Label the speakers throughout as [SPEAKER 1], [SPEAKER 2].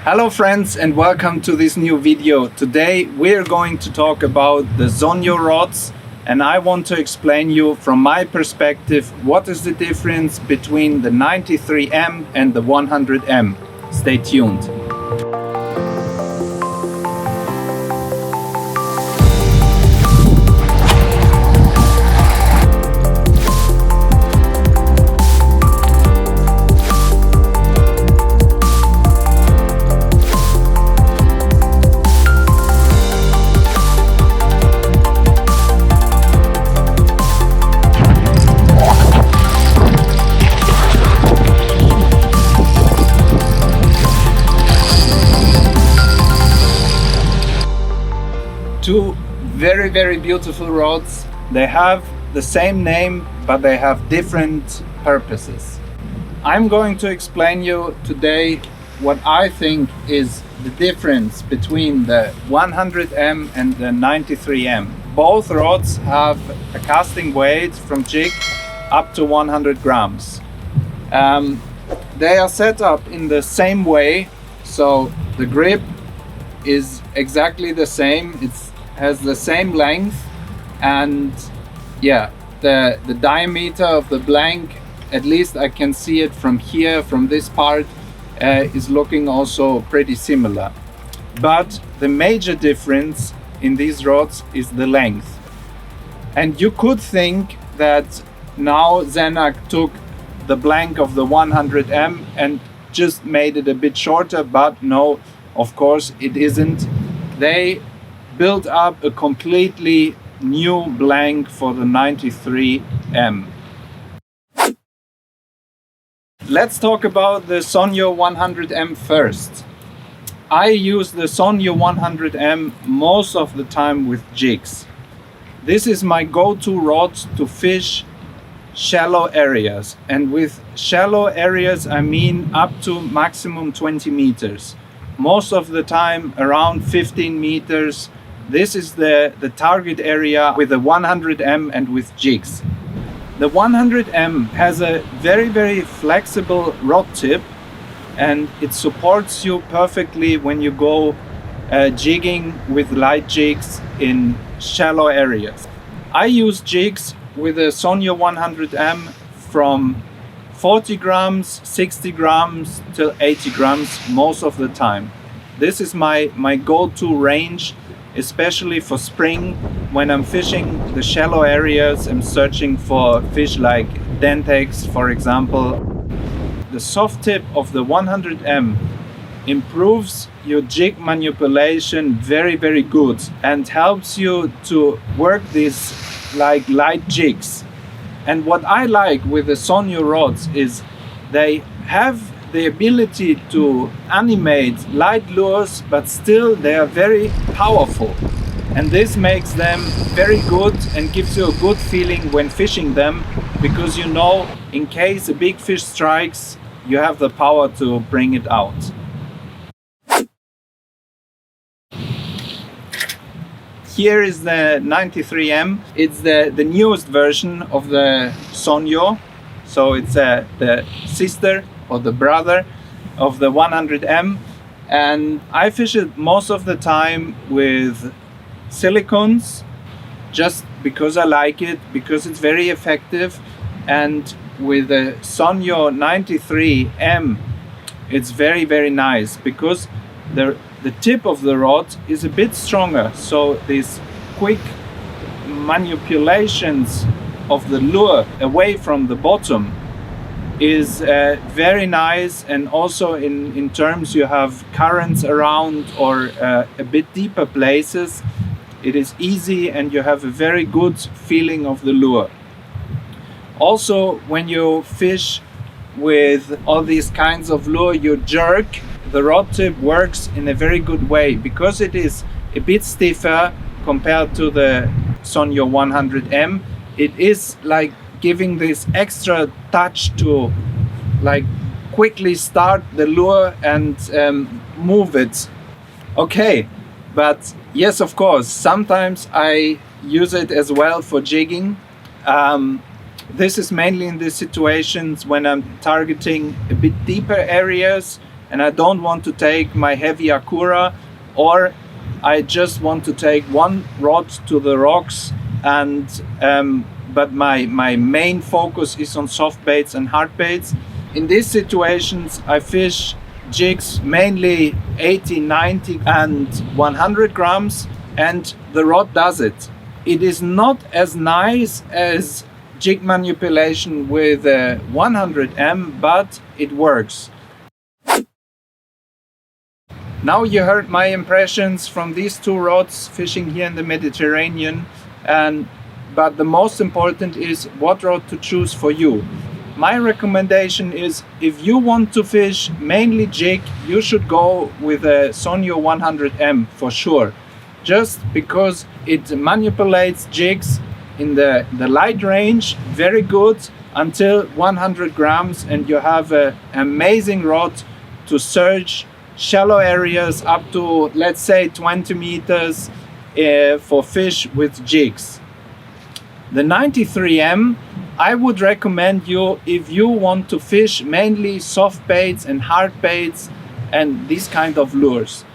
[SPEAKER 1] Hello friends and welcome to this new video. Today we're going to talk about the Sonio rods, and I want to explain you from my perspective what is the difference between the 93M and the 100M. Stay tuned. Two very beautiful rods. They have the same name, but they have different purposes. I'm going to explain you today what I think is the difference between the 100M and the 93M. Both rods have a casting weight from jig up to 100 grams. They are set up in the same way, so the grip is exactly the same. It has the same length, and yeah, the diameter of the blank, at least I can see it from here, from this part, is looking also pretty similar. But the major difference in these rods is the length. And you could think that now Zenaq took the blank of the 100M and just made it a bit shorter, but no, of course it isn't. They built up a completely new blank for the 93M. Let's talk about the Sonio 100M first. I use the Sonio 100M most of the time with jigs. This is my go-to rod to fish shallow areas, and with shallow areas I mean up to maximum 20 meters. Most of the time around 15 meters. This is the target area with the 100M and with jigs. The 100M has a very flexible rod tip, and it supports you perfectly when you go jigging with light jigs in shallow areas. I use jigs with a Sonio 100M from 40 grams, 60 grams till 80 grams most of the time. This is my go-to range, especially for spring when I'm fishing the shallow areas. I'm searching for fish like dentex, for example. The soft tip of the 100M improves your jig manipulation very good and helps you to work these like light jigs. And what I like with the Sonio rods is they have the ability to animate light lures, but still they are very powerful. And this makes them very good and gives you a good feeling when fishing them, because you know in case a big fish strikes, you have the power to bring it out. Here is the 93M. It's the newest version of the Sonio. So it's the sister or the brother of the 100M. And I fish it most of the time with silicones, just because I like it, because it's very effective. And with the Sonio 93M, it's very nice because the tip of the rod is a bit stronger, so these quick manipulations of the lure away from the bottom is very nice. And also in terms you have currents around or a bit deeper places, it is easy and you have a very good feeling of the lure. Also, when you fish with all these kinds of lure, you jerk, the rod tip works in a very good way because it is a bit stiffer compared to the Sonio 100M. It is like giving this extra touch to like quickly start the lure and move it. Okay, but yes, of course, sometimes I use it as well for jigging. This is mainly in the situations when I'm targeting a bit deeper areas and I don't want to take my heavy Akura, or I just want to take one rod to the rocks, and but my main focus is on soft baits and hard baits. In these situations I fish jigs mainly 80, 90 and 100 grams, and the rod does it. It is not as nice as jig manipulation with 100M, but it works. Now you heard my impressions from these two rods fishing here in the Mediterranean, but the most important is what rod to choose for you. My recommendation is, if you want to fish mainly jig, you should go with a Sonio 100M for sure, just because it manipulates jigs in the light range very good until 100 grams, and you have an amazing rod to search shallow areas up to, let's say, 20 meters for fish with jigs. The 93M I would recommend you if you want to fish mainly soft baits and hard baits and these kind of lures.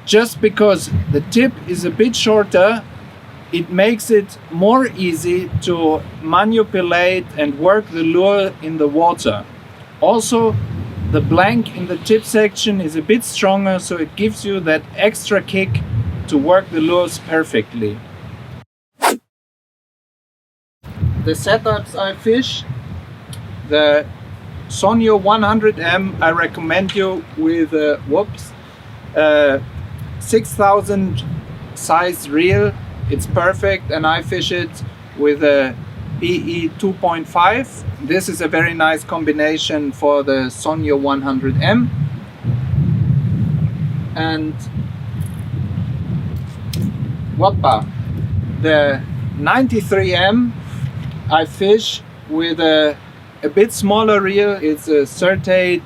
[SPEAKER 1] Just because the tip is a bit shorter, it makes it more easy to manipulate and work the lure in the water. Also, the blank in the tip section is a bit stronger, so it gives you that extra kick to work the lures perfectly. The setups I fish, the Sonio 100M, I recommend you with a 6000 size reel. It's perfect, and I fish it with a PE 2.5. This is a very nice combination for the Sonio 100M. And the 93M I fish with a bit smaller reel. It's a Certate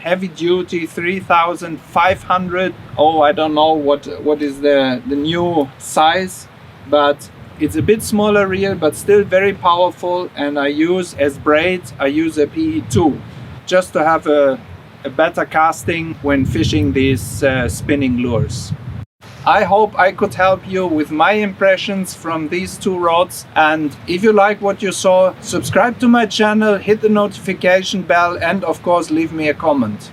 [SPEAKER 1] heavy duty 3500. Oh, I don't know what is the new size, but it's a bit smaller reel, but still very powerful. And I use as braid, I use a PE2 just to have a better casting when fishing these spinning lures. I hope I could help you with my impressions from these two rods, and if you like what you saw, subscribe to my channel, hit the notification bell, and of course leave me a comment.